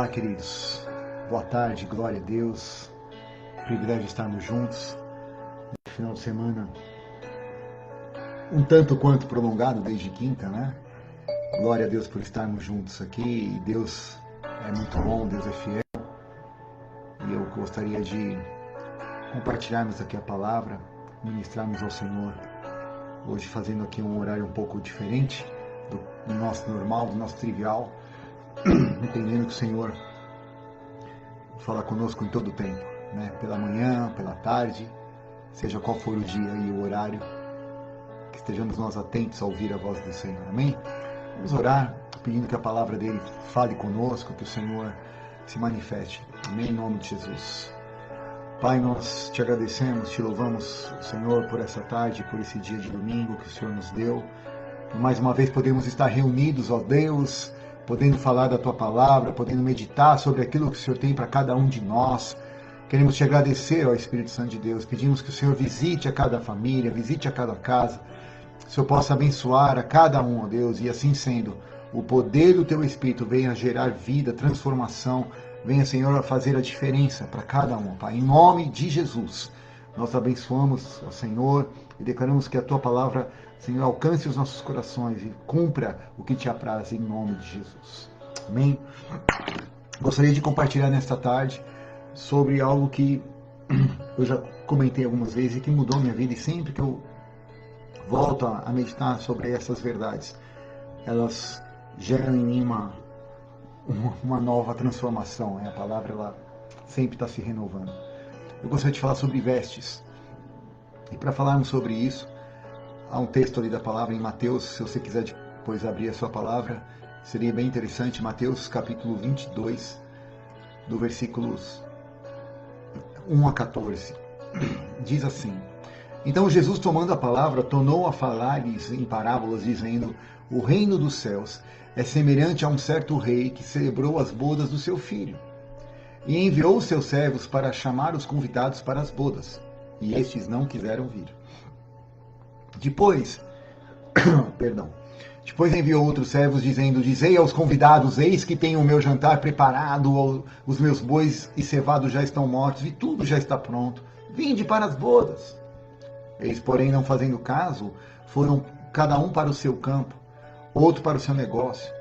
Olá, queridos. Boa tarde, glória a Deus. Privilégio de estarmos juntos. No final de semana, um tanto quanto prolongado desde quinta, né? Glória a Deus por estarmos juntos aqui. Deus é muito bom, Deus é fiel. E eu gostaria de compartilharmos aqui a palavra, ministrarmos ao Senhor. Hoje fazendo aqui um horário um pouco diferente do nosso normal, do nosso trivial, entendendo que o Senhor fala conosco em todo o tempo, né? Pela manhã, pela tarde, seja qual for o dia e o horário, que estejamos nós atentos a ouvir a voz do Senhor, amém? Vamos orar, pedindo que a palavra dele fale conosco, que o Senhor se manifeste, amém? Em nome de Jesus. Pai, nós te agradecemos, te louvamos, Senhor, por essa tarde, por esse dia de domingo que o Senhor nos deu. E mais uma vez podemos estar reunidos, ó Deus, podendo falar da Tua palavra, podendo meditar sobre aquilo que o Senhor tem para cada um de nós. Queremos te agradecer, ó Espírito Santo de Deus. Pedimos que o Senhor visite a cada família, visite a cada casa. Que o Senhor possa abençoar a cada um, ó Deus, e assim sendo, o poder do Teu Espírito venha gerar vida, transformação. Venha, Senhor, a fazer a diferença para cada um, Pai. Em nome de Jesus, nós abençoamos, ó Senhor, e declaramos que a Tua palavra, Senhor, alcance os nossos corações e cumpra o que Te apraz em nome de Jesus. Amém? Gostaria de compartilhar nesta tarde sobre algo que eu já comentei algumas vezes e que mudou minha vida, e sempre que eu volto a meditar sobre essas verdades, elas geram em mim uma nova transformação, né? A palavra ela sempre está se renovando. Eu gostaria de falar sobre vestes. E para falarmos sobre isso, há um texto ali da palavra em Mateus, se você quiser depois abrir a sua palavra, seria bem interessante. Mateus capítulo 22, do versículos 1 a 14. Diz assim: Então Jesus, tomando a palavra, tornou a falar-lhes em parábolas, dizendo: O reino dos céus é semelhante a um certo rei que celebrou as bodas do seu filho, e enviou os seus servos para chamar os convidados para as bodas, e estes não quiseram vir. Depois enviou outros servos, dizendo: Dizei aos convidados: Eis que tenho o meu jantar preparado, os meus bois e cevados já estão mortos, e tudo já está pronto. Vinde para as bodas. Eles, porém, não fazendo caso, foram cada um para o seu campo, outro para o seu negócio.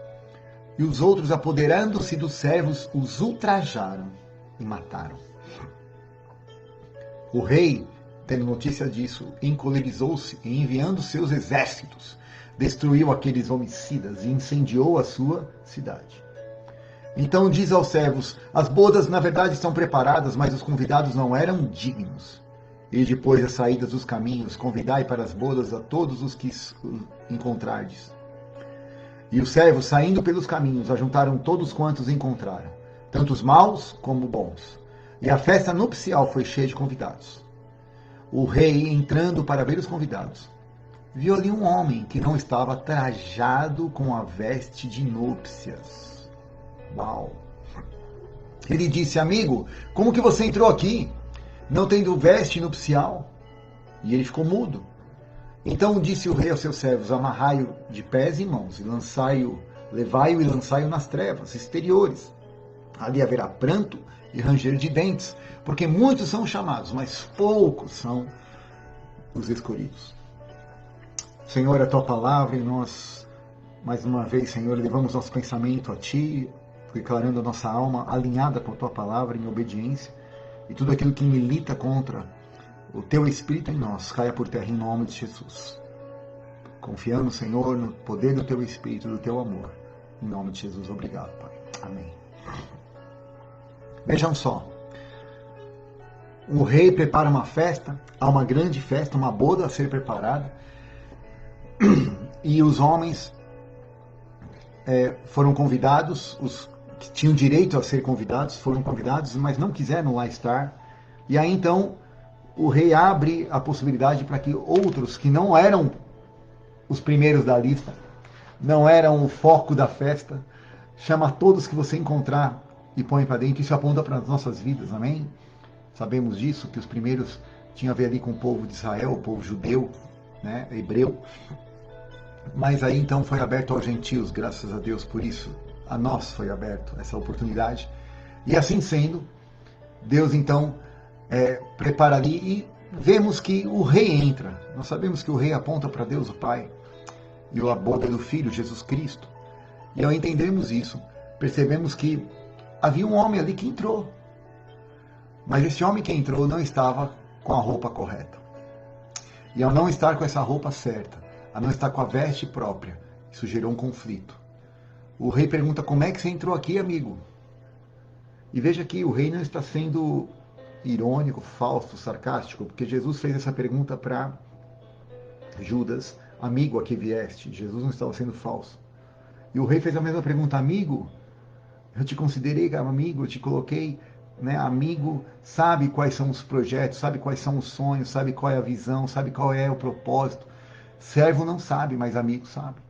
E os outros, apoderando-se dos servos, os ultrajaram e mataram. O rei, tendo notícia disso, encolerizou-se e, enviando seus exércitos, destruiu aqueles homicidas e incendiou a sua cidade. Então diz aos servos: As bodas na verdade estão preparadas, mas os convidados não eram dignos. E depois das saídas dos caminhos, convidai para as bodas a todos os que encontrardes. E os servos, saindo pelos caminhos, ajuntaram todos quantos encontraram, tanto os maus como bons. E a festa nupcial foi cheia de convidados. O rei, entrando para ver os convidados, viu ali um homem que não estava trajado com a veste de núpcias. Uau! Ele disse: Amigo, como que você entrou aqui, não tendo veste nupcial? E ele ficou mudo. Então disse o rei aos seus servos: Amarrai-o de pés e mãos, e levai-o e lançai-o nas trevas exteriores. Ali haverá pranto e ranger de dentes, porque muitos são chamados, mas poucos são os escolhidos. Senhor, a Tua palavra, e nós, mais uma vez, Senhor, levamos nosso pensamento a Ti, declarando a nossa alma alinhada com a Tua palavra, em obediência, e tudo aquilo que milita contra o Teu Espírito em nós caia por terra em nome de Jesus. Confiamos, Senhor, no poder do Teu Espírito, do Teu amor. Em nome de Jesus, obrigado, Pai. Amém. Vejam só. O rei prepara uma festa, há uma grande festa, uma boda a ser preparada, e os homens foram convidados, os que tinham direito a ser convidados, foram convidados, mas não quiseram lá estar. E aí então o rei abre a possibilidade para que outros que não eram os primeiros da lista, não eram o foco da festa, chama todos que você encontrar e põe para dentro. Isso aponta para as nossas vidas, amém? Sabemos disso, que os primeiros tinham a ver ali com o povo de Israel, o povo judeu, né, hebreu. Mas aí então foi aberto aos gentios, graças a Deus por isso. a nós foi aberto essa oportunidade. E assim sendo, Deus então prepara ali e vemos que o rei entra. Nós sabemos que o rei aponta para Deus o Pai e a boca do Filho, Jesus Cristo. E ao entendermos isso, percebemos que havia um homem ali que entrou. Mas esse homem que entrou não estava com a roupa correta. E ao não estar com essa roupa certa, a não estar com a veste própria, isso gerou um conflito. O rei pergunta: como é que você entrou aqui, amigo? E veja que o rei não está sendo irônico, falso, sarcástico, porque Jesus fez essa pergunta para Judas: amigo, a que vieste? Jesus não estava sendo falso. E o rei fez a mesma pergunta: amigo, eu te considerei amigo, eu te coloquei, né, amigo, sabe quais são os projetos, sabe quais são os sonhos, sabe qual é a visão, sabe qual é o propósito. Servo não sabe, mas amigo sabe.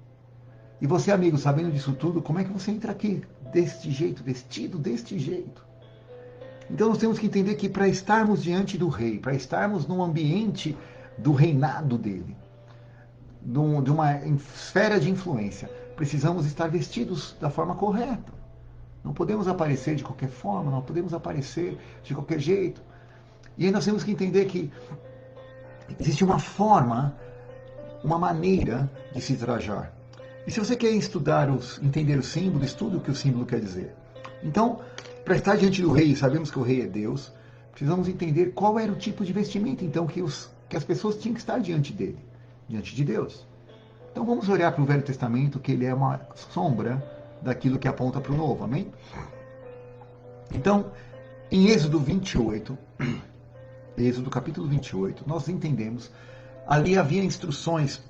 E você, amigo, sabendo disso tudo, como é que você entra aqui deste jeito, vestido deste jeito? Então nós temos que entender que para estarmos diante do rei, para estarmos num ambiente do reinado dele, de uma esfera de influência, precisamos estar vestidos da forma correta. Não podemos aparecer de qualquer forma, não podemos aparecer de qualquer jeito. E aí nós temos que entender que existe uma forma, uma maneira de se trajar. E se você quer estudar, entender o símbolo, estude o que o símbolo quer dizer. Então, para estar diante do rei, sabemos que o rei é Deus, precisamos entender qual era o tipo de vestimenta então que as pessoas tinham que estar diante dele, diante de Deus. Então vamos olhar para o Velho Testamento, que ele é uma sombra daquilo que aponta para o Novo, amém? Então, em Êxodo 28, Êxodo capítulo 28, nós entendemos, ali havia instruções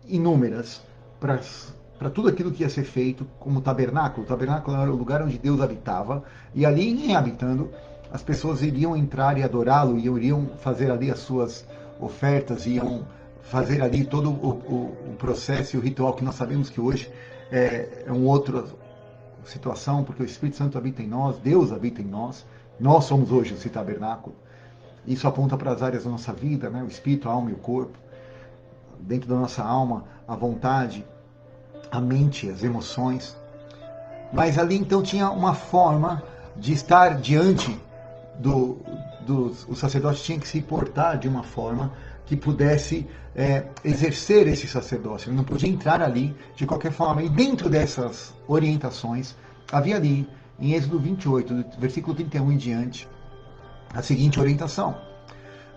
inúmeras para tudo aquilo que ia ser feito como tabernáculo. O tabernáculo era o lugar onde Deus habitava, e ali, em habitando, as pessoas iriam entrar e adorá-lo, e iriam fazer ali as suas ofertas, iam fazer ali todo o processo e o ritual que nós sabemos que hoje é uma outra situação, porque o Espírito Santo habita em nós, Deus habita em nós, nós somos hoje esse tabernáculo. Isso aponta para as áreas da nossa vida, né? O espírito, a alma e o corpo. Dentro da nossa alma, a vontade, a mente, as emoções. Mas ali então tinha uma forma de estar diante o sacerdote tinha que se portar de uma forma que pudesse exercer esse sacerdócio. Ele não podia entrar ali de qualquer forma. E dentro dessas orientações, havia ali, em Êxodo 28, do versículo 31 em diante, a seguinte orientação: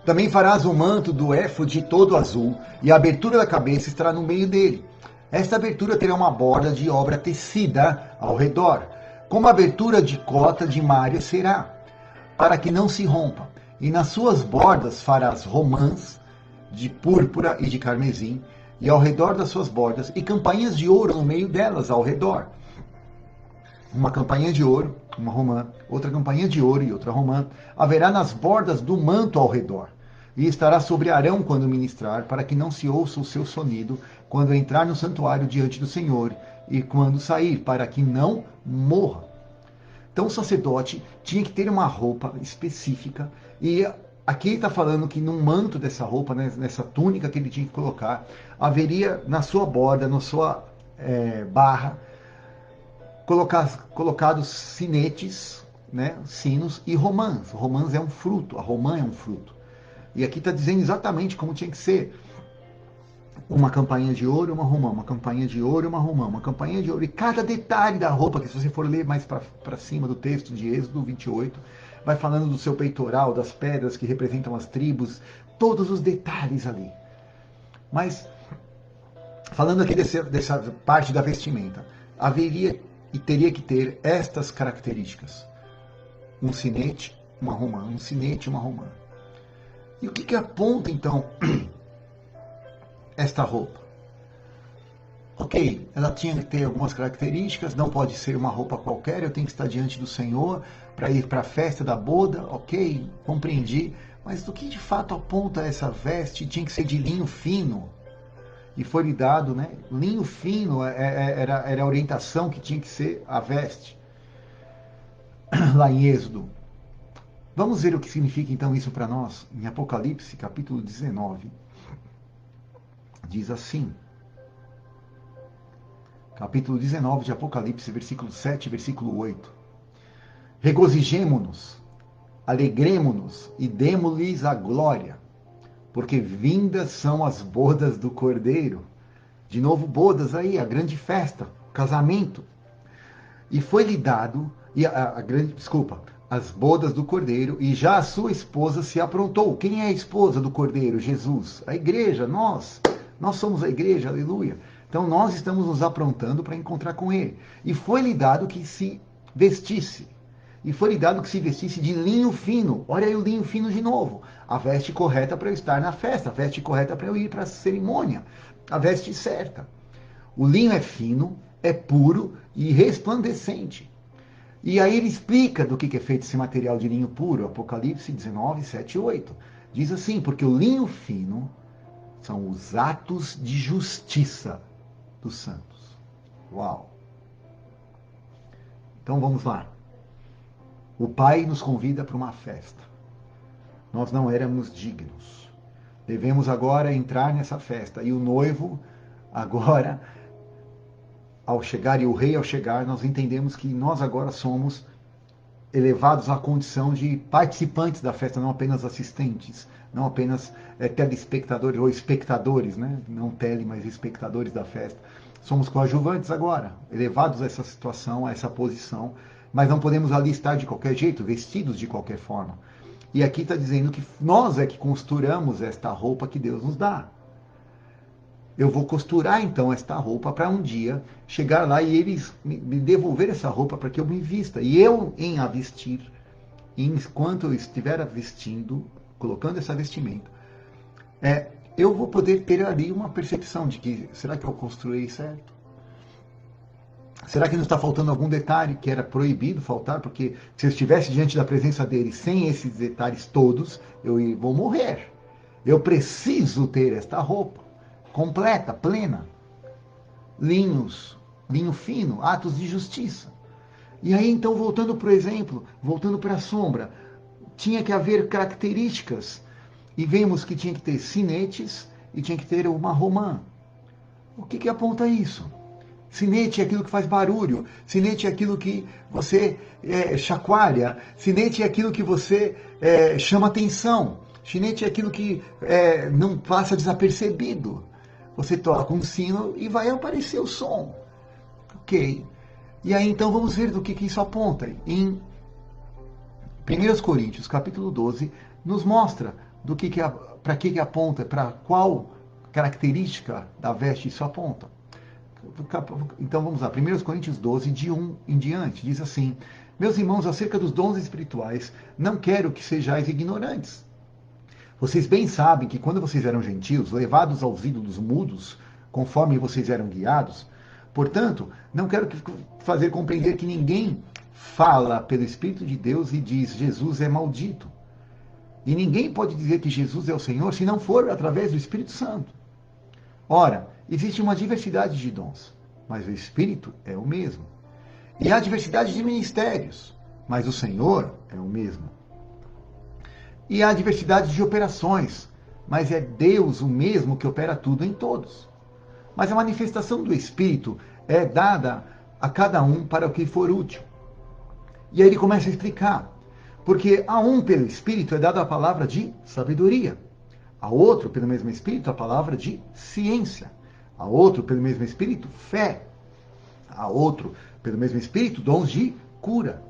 também farás o manto do éfode todo azul, e a abertura da cabeça estará no meio dele. Esta abertura terá uma borda de obra tecida ao redor, como a abertura de cota de malha será, para que não se rompa. E nas suas bordas farás romãs de púrpura e de carmesim, e ao redor das suas bordas, e campainhas de ouro no meio delas ao redor. Uma campainha de ouro, uma romã, outra campainha de ouro e outra romã, haverá nas bordas do manto ao redor. E estará sobre Arão quando ministrar, para que não se ouça o seu sonido, quando entrar no santuário diante do Senhor, e quando sair, para que não morra. Então o sacerdote tinha que ter uma roupa específica, e aqui ele está falando que no manto dessa roupa, né, nessa túnica que ele tinha que colocar, haveria na sua borda, na sua barra, colocados sinetes, né, sinos e romãs. Romãs é um fruto, a romã é um fruto. E aqui está dizendo exatamente como tinha que ser. Uma campainha de ouro, uma romã, uma campainha de ouro, uma romã, uma campainha de ouro. E cada detalhe da roupa, que se você for ler mais para cima do texto de Êxodo 28, vai falando do seu peitoral, das pedras que representam as tribos, todos os detalhes ali. Mas, falando aqui dessa parte da vestimenta, haveria e teria que ter estas características: um sinete, uma romã, um sinete, uma romã. E o que aponta então esta roupa? Ok, ela tinha que ter algumas características, não pode ser uma roupa qualquer, eu tenho que estar diante do Senhor para ir para a festa da boda, ok, compreendi, mas do que de fato aponta essa veste? Tinha que ser de linho fino, e foi lhe dado, né? Linho fino era a orientação que tinha que ser a veste, lá em Êxodo. Vamos ver o que significa então isso para nós, em Apocalipse, capítulo 19. Diz assim, Capítulo 19 de Apocalipse, versículo 7 e versículo 8. Regozijemo-nos, alegremo-nos e demo-lhes a glória, porque vindas são as bodas do Cordeiro. De novo, bodas aí, a grande festa, casamento. E foi-lhe dado, as bodas do Cordeiro, e já a sua esposa se aprontou. Quem é a esposa do Cordeiro? Jesus. A igreja, nós somos a igreja, aleluia. Então nós estamos nos aprontando para encontrar com ele. E foi-lhe dado que se vestisse. E foi-lhe dado que se vestisse de linho fino. Olha aí o linho fino de novo. A veste correta para eu estar na festa, a veste correta para eu ir para a cerimônia, a veste certa. O linho é fino, é puro e resplandecente. E aí ele explica do que é feito esse material de linho puro, Apocalipse 19, 7 e 8. Diz assim, porque o linho fino são os atos de justiça dos santos. Uau! Então vamos lá. O Pai nos convida para uma festa. Nós não éramos dignos. Devemos agora entrar nessa festa. E o noivo, agora, ao chegar, e o rei ao chegar, nós entendemos que nós agora somos elevados à condição de participantes da festa, não apenas assistentes, não apenas telespectadores ou espectadores, né? Não tele, mas espectadores da festa. Somos coadjuvantes agora, elevados a essa situação, a essa posição, mas não podemos ali estar de qualquer jeito, vestidos de qualquer forma. E aqui está dizendo que nós é que costuramos esta roupa que Deus nos dá. Eu vou costurar então esta roupa para um dia chegar lá e eles me devolver essa roupa para que eu me vista. E eu, em a vestir, enquanto eu estiver vestindo, colocando essa vestimenta, eu vou poder ter ali uma percepção de que, será que eu construí certo? Será que não está faltando algum detalhe que era proibido faltar? Porque se eu estivesse diante da presença dele sem esses detalhes todos, eu vou morrer. Eu preciso ter esta roupa completa, plena. Linho fino, atos de justiça. E aí então, voltando para o exemplo, voltando para a sombra, tinha que haver características. E vemos que tinha que ter sinetes e tinha que ter uma romã. O que aponta isso? Sinete é aquilo que faz barulho, sinete é aquilo que você chacoalha, sinete é aquilo que você chama atenção, sinete é aquilo que não passa desapercebido. Você toca um sino e vai aparecer o som. Ok. E aí então vamos ver do que isso aponta. Em 1 Coríntios, capítulo 12, nos mostra para que aponta, para qual característica da veste isso aponta. Então vamos lá, 1 Coríntios 12, de 1 em diante, diz assim: meus irmãos, acerca dos dons espirituais, não quero que sejais ignorantes. Vocês bem sabem que quando vocês eram gentios, levados aos ídolos mudos, conforme vocês eram guiados, portanto, não quero fazer compreender que ninguém fala pelo Espírito de Deus e diz, Jesus é maldito. E ninguém pode dizer que Jesus é o Senhor se não for através do Espírito Santo. Ora, existe uma diversidade de dons, mas o Espírito é o mesmo. E há diversidade de ministérios, mas o Senhor é o mesmo. E há diversidade de operações, mas é Deus o mesmo que opera tudo em todos. Mas a manifestação do Espírito é dada a cada um para o que for útil. E aí ele começa a explicar. Porque a um, pelo Espírito, é dada a palavra de sabedoria. A outro, pelo mesmo Espírito, a palavra de ciência. A outro, pelo mesmo Espírito, fé. A outro, pelo mesmo Espírito, dons de cura.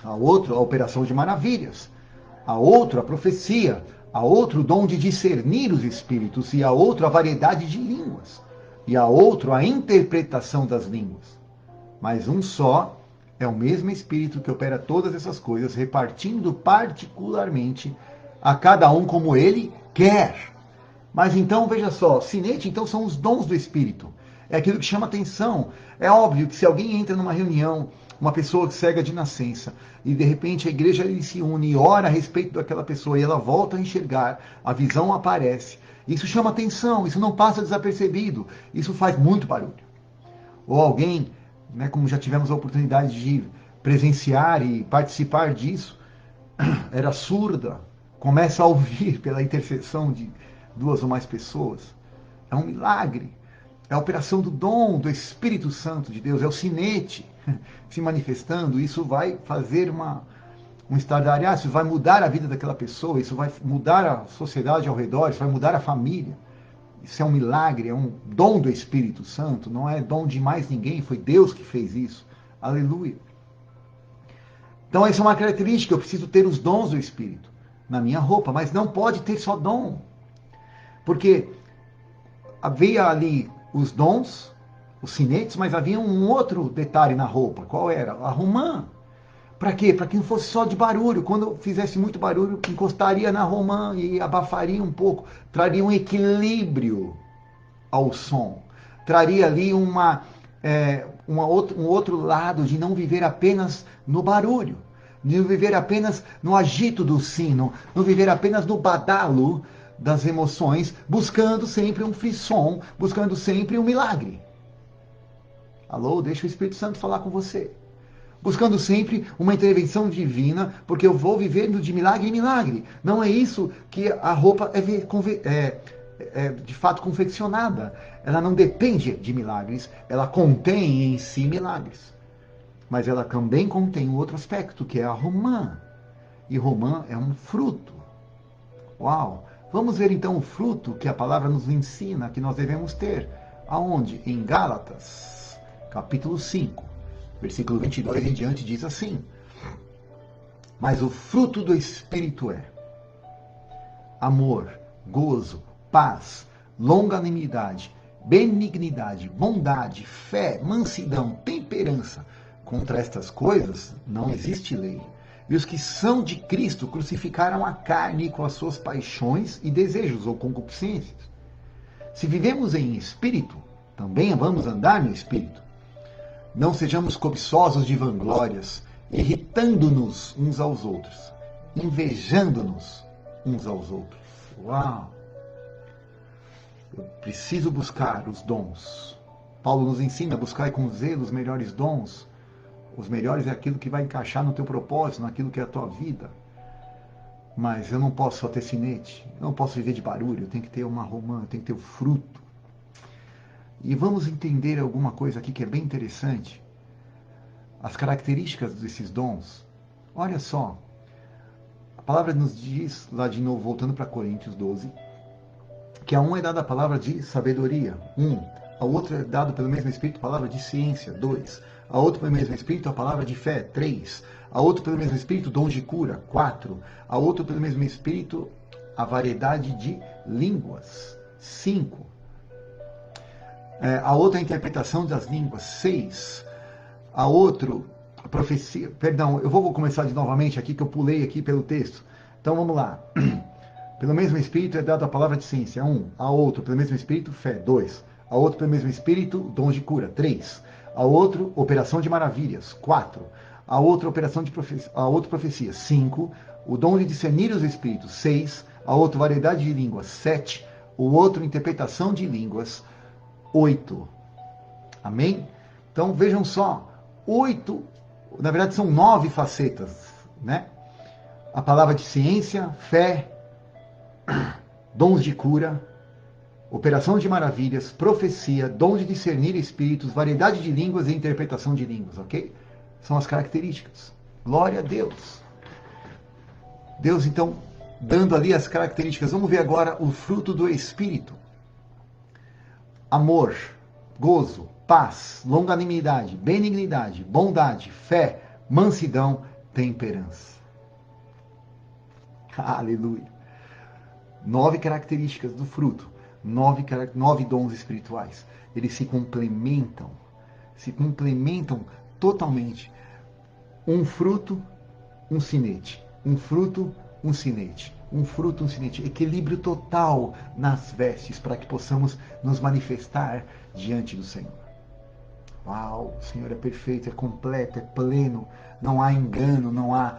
A outro, a operação de maravilhas. A outro, a profecia. A outro, o dom de discernir os espíritos. E a outro, a variedade de línguas. E a outro, a interpretação das línguas. Mas um só é o mesmo Espírito que opera todas essas coisas, repartindo particularmente a cada um como ele quer. Mas então, veja só, sinete então são os dons do Espírito. É aquilo que chama atenção. É óbvio que se alguém entra numa reunião, uma pessoa cega de nascença, e de repente a igreja se une e ora a respeito daquela pessoa, e ela volta a enxergar, a visão aparece. Isso chama atenção, isso não passa desapercebido, isso faz muito barulho. Ou alguém, né, como já tivemos a oportunidade de presenciar e participar disso, era surda, começa a ouvir pela intercessão de 2 ou mais pessoas. É um milagre. É a operação do dom do Espírito Santo de Deus, é o sinete se manifestando. Isso vai fazer um estardalhaço, isso vai mudar a vida daquela pessoa, isso vai mudar a sociedade ao redor, isso vai mudar a família. Isso é um milagre, é um dom do Espírito Santo, não é dom de mais ninguém, foi Deus que fez isso. Aleluia. Então essa é uma característica, eu preciso ter os dons do Espírito na minha roupa, mas não pode ter só dom. Porque havia ali os dons, os sinetes, mas havia um outro detalhe na roupa. Qual era? A romã. Para quê? Para que não fosse só de barulho. Quando fizesse muito barulho, encostaria na romã e abafaria um pouco. Traria um equilíbrio ao som. Traria ali um outro lado de não viver apenas no barulho. De não viver apenas no agito do sino. Não viver apenas no badalo das emoções, buscando sempre um frisson, buscando sempre um milagre. Alô, deixa o Espírito Santo falar com você. Buscando sempre uma intervenção divina, porque eu vou vivendo de milagre em milagre. Não é isso que a roupa é de fato confeccionada. Ela não depende de milagres, ela contém em si milagres. Mas ela também contém um outro aspecto, que é a romã. E romã é um fruto. Uau! Vamos ver então o fruto que a palavra nos ensina que nós devemos ter. Aonde? Em Gálatas, capítulo 5, versículo 22 em diante diz assim: mas o fruto do Espírito é amor, gozo, paz, longanimidade, benignidade, bondade, fé, mansidão, temperança. Contra estas coisas não existe lei. E os que são de Cristo crucificaram a carne com as suas paixões e desejos ou concupiscências. Se vivemos em espírito, também vamos andar no espírito. Não sejamos cobiçosos de vanglórias, irritando-nos uns aos outros, invejando-nos uns aos outros. Uau! Eu preciso buscar os dons. Paulo nos ensina a buscar com zelo os melhores dons. Os melhores é aquilo que vai encaixar no teu propósito, naquilo que é a tua vida. Mas eu não posso só ter sinete, eu não posso viver de barulho, eu tenho que ter uma romã, eu tenho que ter o fruto. E vamos entender alguma coisa aqui que é bem interessante. As características desses dons. Olha só, a palavra nos diz, lá de novo, voltando para Coríntios 12, que a um é dada a palavra de sabedoria, 1. Ao outro é dado pelo mesmo Espírito a palavra de ciência, 2. A outro pelo mesmo Espírito a palavra de fé, 3. A outro pelo mesmo Espírito dom de cura, 4. A outro pelo mesmo Espírito a variedade de línguas, 5. A outra a interpretação das línguas, 6. A outro a profecia, perdão, eu vou começar de novamente aqui que eu pulei aqui pelo texto. Então vamos lá. Pelo mesmo Espírito é dado a palavra de ciência, 1. A outro pelo mesmo Espírito, fé, 2. A outro pelo mesmo Espírito, dom de cura, 3. A outro, operação de maravilhas, 4. A outra, profecia, 5. O dom de discernir os Espíritos, 6. A outra, variedade de línguas, 7. O outro, interpretação de línguas, 8. Amém? Então vejam só, 8, na verdade são 9 facetas, né? A palavra de ciência, fé, dons de cura, operação de maravilhas, profecia, dom de discernir espíritos, variedade de línguas e interpretação de línguas, ok? São as características. Glória a Deus. Deus, então, dando ali as características. Vamos ver agora o fruto do Espírito. Amor, gozo, paz, longanimidade, benignidade, bondade, fé, mansidão, temperança. Aleluia. 9 características do fruto. 9 dons espirituais. Eles se complementam totalmente. Um fruto, um sinete. Um fruto, um sinete. Um fruto, um sinete. Equilíbrio total nas vestes para que possamos nos manifestar diante do Senhor. Uau, o Senhor é perfeito, é completo, é pleno. Não há engano, não há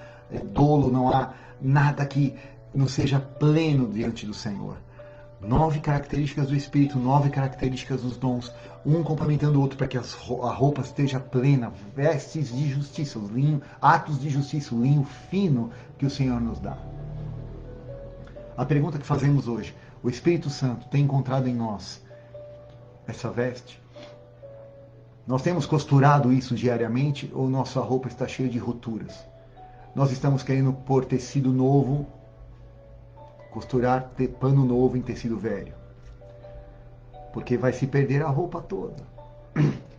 dolo, não há nada que não seja pleno diante do Senhor. 9 características do Espírito, 9 características dos dons, um complementando o outro para que a roupa esteja plena, vestes de justiça, os linho, atos de justiça, o linho fino que o Senhor nos dá. A pergunta que fazemos hoje: o Espírito Santo tem encontrado em nós essa veste? Nós temos costurado isso diariamente ou nossa roupa está cheia de rupturas? Nós estamos querendo pôr tecido novo, costurar pano novo em tecido velho, porque vai se perder a roupa toda.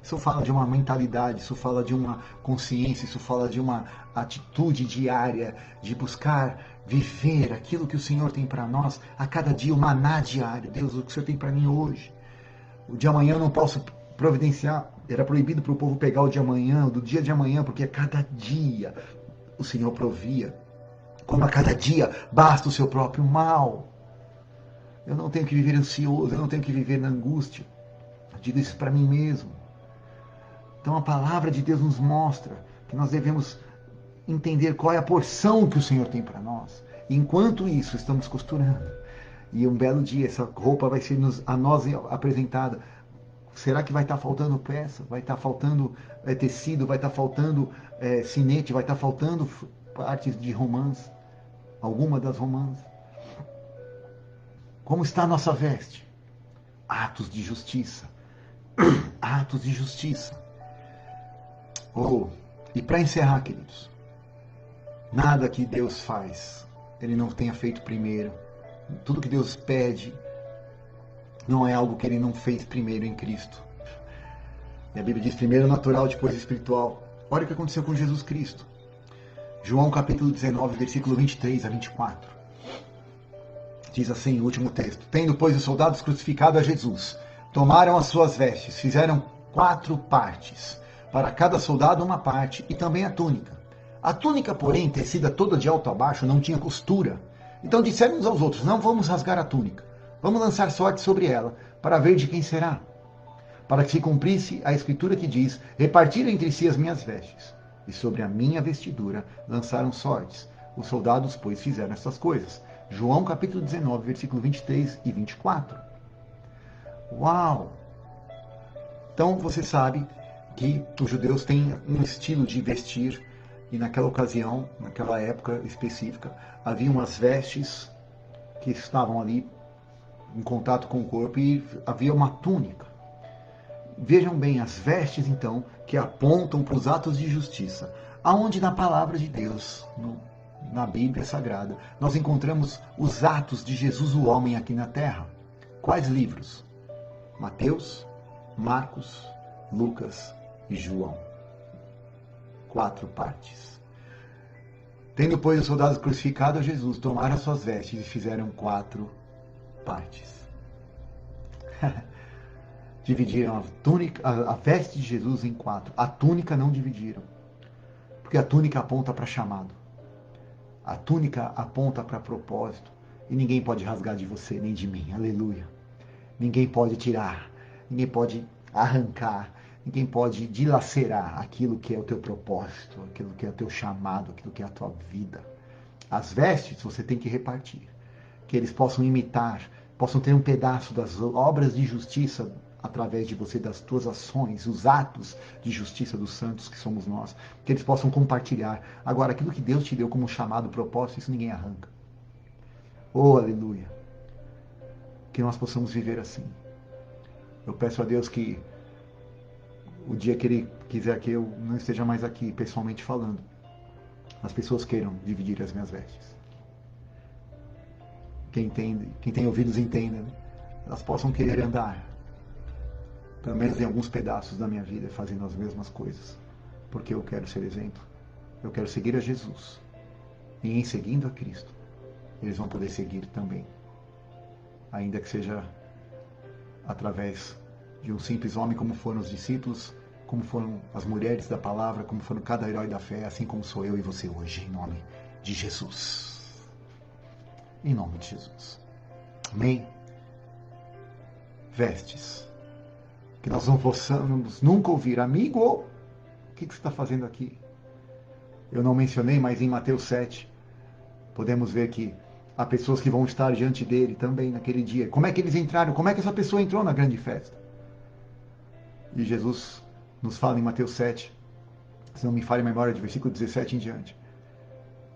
Isso fala de uma mentalidade, isso fala de uma consciência, isso fala de uma atitude diária, de buscar viver aquilo que o Senhor tem para nós a cada dia, o maná diário. Deus, o que o Senhor tem para mim hoje? O de amanhã eu não posso providenciar, era proibido para o povo pegar o de amanhã, do dia de amanhã, porque a cada dia o Senhor provia. Como a cada dia basta o seu próprio mal. Eu não tenho que viver ansioso, eu não tenho que viver na angústia. Eu digo isso para mim mesmo. Então a palavra de Deus nos mostra que nós devemos entender qual é a porção que o Senhor tem para nós. E enquanto isso, estamos costurando. E um belo dia essa roupa vai ser a nós apresentada. Será que vai estar faltando peça? Vai estar faltando tecido? Vai estar faltando sinete? Vai estar faltando partes de romãs? Alguma das romãs? Como está a nossa veste? Atos de justiça. Atos de justiça. E para encerrar, queridos, nada que Deus faz, Ele não tenha feito primeiro. Tudo que Deus pede não é algo que Ele não fez primeiro em Cristo. E a Bíblia diz primeiro natural, depois espiritual. Olha o que aconteceu com Jesus Cristo. João capítulo 19, versículo 23 a 24. Diz assim o último texto. Tendo, pois, os soldados crucificado a Jesus, tomaram as suas vestes, fizeram 4 partes. Para cada soldado uma parte, e também a túnica. A túnica, porém, tecida toda de alto a baixo, não tinha costura. Então disseram uns aos outros, não vamos rasgar a túnica. Vamos lançar sorte sobre ela, para ver de quem será. Para que se cumprisse a escritura que diz, repartiram entre si as minhas vestes. E sobre a minha vestidura lançaram sortes. Os soldados, pois, fizeram estas coisas. João capítulo 19, versículo 23 e 24. Uau! Então você sabe que os judeus têm um estilo de vestir, e naquela ocasião, naquela época específica, havia umas vestes que estavam ali em contato com o corpo e havia uma túnica. Vejam bem, as vestes então que apontam para os atos de justiça, aonde na palavra de Deus, na Bíblia Sagrada, nós encontramos os atos de Jesus o homem aqui na terra. Quais livros? Mateus, Marcos, Lucas e João. 4 partes. Tendo, pois, os soldados crucificado a Jesus, tomaram as suas vestes e fizeram 4 partes. Dividiram a túnica, a veste de Jesus em 4. A túnica não dividiram. Porque a túnica aponta para chamado. A túnica aponta para propósito. E ninguém pode rasgar de você, nem de mim. Aleluia. Ninguém pode tirar. Ninguém pode arrancar. Ninguém pode dilacerar aquilo que é o teu propósito, aquilo que é o teu chamado, aquilo que é a tua vida. As vestes você tem que repartir. Que eles possam imitar, possam ter um pedaço das obras de justiça através de você, das tuas ações, os atos de justiça dos santos que somos nós. Que eles possam compartilhar. Agora, aquilo que Deus te deu como chamado, propósito, isso ninguém arranca. Oh, aleluia. Que nós possamos viver assim. Eu peço a Deus que o dia que Ele quiser que eu não esteja mais aqui, pessoalmente falando, as pessoas queiram dividir as minhas vestes. Quem tem ouvidos entenda, né? Elas possam querer andar, pelo menos em alguns pedaços da minha vida, fazendo as mesmas coisas. Porque eu quero ser exemplo. Eu quero seguir a Jesus. E em seguindo a Cristo, eles vão poder seguir também. Ainda que seja através de um simples homem, como foram os discípulos, como foram as mulheres da palavra, como foram cada herói da fé, assim como sou eu e você hoje, em nome de Jesus. Em nome de Jesus. Amém? Vestes. Que nós não possamos nunca ouvir, amigo, o que você está fazendo aqui? Eu não mencionei, mas em Mateus 7, podemos ver que há pessoas que vão estar diante dele também naquele dia. Como é que eles entraram? Como é que essa pessoa entrou na grande festa? E Jesus nos fala em Mateus 7, se não me falha a memória, de versículo 17 em diante,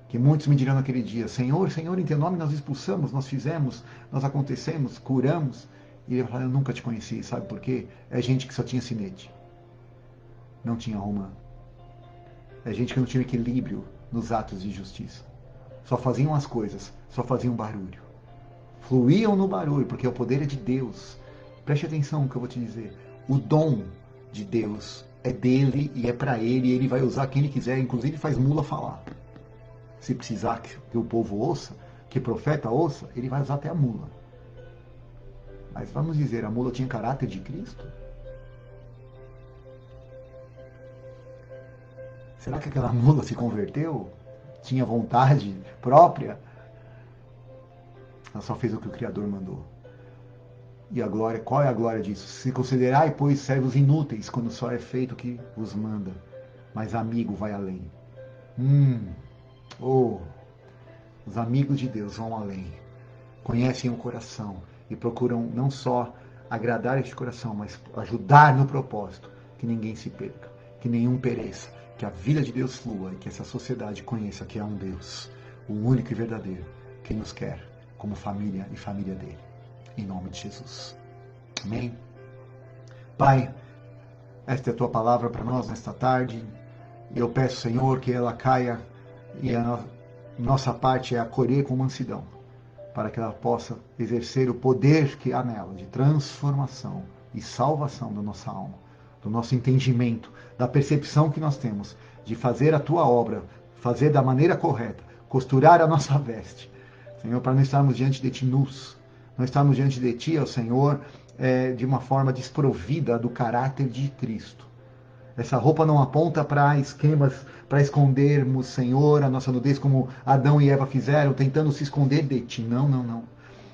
que muitos me dirão naquele dia, Senhor, Senhor, em teu nome nós expulsamos, nós fizemos, nós acontecemos, curamos, E ele vai falar, eu nunca te conheci, sabe por quê? É gente que só tinha sinete, não tinha romã. É gente que não tinha equilíbrio nos atos de justiça. Só faziam as coisas, só faziam barulho. Fluíam no barulho, porque o poder é de Deus. Preste atenção no que eu vou te dizer. O dom de Deus é dele e é para ele, e ele vai usar quem ele quiser, inclusive faz mula falar. Se precisar que o povo ouça, que o profeta ouça, ele vai usar até a mula. Mas vamos dizer, a mula tinha caráter de Cristo? Será que aquela mula se converteu? Tinha vontade própria? Ela só fez o que o Criador mandou. E a glória, qual é a glória disso? Se considerai, pois, servos inúteis, quando só é feito o que vos manda. Mas amigo vai além. Os amigos de Deus vão além. Conhecem o coração e procuram não só agradar este coração, mas ajudar no propósito, que ninguém se perca, que nenhum pereça, que a vida de Deus flua e que essa sociedade conheça que há um Deus, o único e verdadeiro, que nos quer como família e família dele. Em nome de Jesus. Amém? Pai, esta é a tua palavra para nós nesta tarde. Eu peço, Senhor, que ela caia e a nossa parte é acolher com mansidão, para que ela possa exercer o poder que há nela de transformação e salvação da nossa alma, do nosso entendimento, da percepção que nós temos de fazer a tua obra, fazer da maneira correta, costurar a nossa veste, Senhor, para não estarmos diante de ti nus, não estarmos diante de ti, ó Senhor, de uma forma desprovida do caráter de Cristo. Essa roupa não aponta para esquemas, para escondermos, Senhor, a nossa nudez como Adão e Eva fizeram, tentando se esconder de ti. Não, não, não.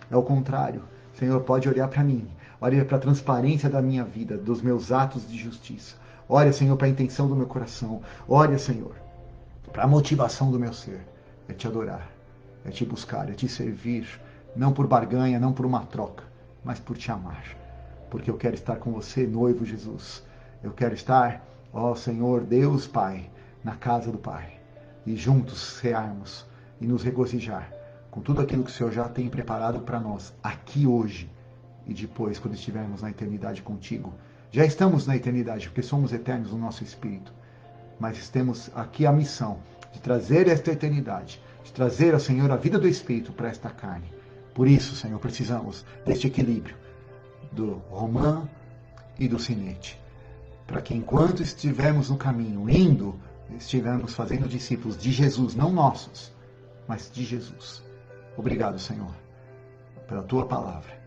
É o contrário. Senhor, pode olhar para mim. Olha para a transparência da minha vida, dos meus atos de justiça. Olha, Senhor, para a intenção do meu coração. Olha, Senhor, para a motivação do meu ser. É te adorar, é te buscar, é te servir. Não por barganha, não por uma troca, mas por te amar. Porque eu quero estar com você, noivo Jesus. Eu quero estar, ó Senhor, Deus Pai, na casa do Pai. E juntos cearmos e nos regozijar com tudo aquilo que o Senhor já tem preparado para nós, aqui hoje e depois, quando estivermos na eternidade contigo. Já estamos na eternidade, porque somos eternos no nosso espírito. Mas temos aqui a missão de trazer esta eternidade, de trazer ao Senhor a vida do Espírito para esta carne. Por isso, Senhor, precisamos deste equilíbrio do romã e do sinete, para que enquanto estivermos no caminho, indo, estivermos fazendo discípulos de Jesus, não nossos, mas de Jesus. Obrigado, Senhor, pela tua palavra,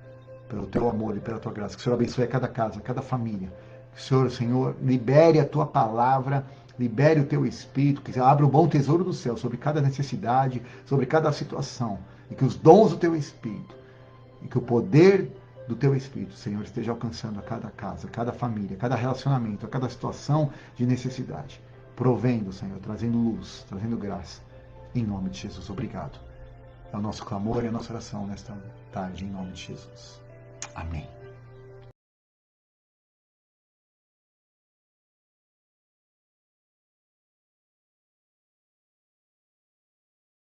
pelo teu amor e pela tua graça. Que o Senhor abençoe cada casa, cada família. Que o Senhor, libere a tua palavra, libere o teu Espírito, que abra o bom tesouro do céu sobre cada necessidade, sobre cada situação. E que os dons do teu Espírito, e que o poder do teu Espírito, Senhor, esteja alcançando a cada casa, cada família, cada relacionamento, a cada situação de necessidade. Provendo, Senhor, trazendo luz, trazendo graça. Em nome de Jesus, obrigado. É o nosso clamor e a nossa oração nesta tarde, em nome de Jesus. Amém.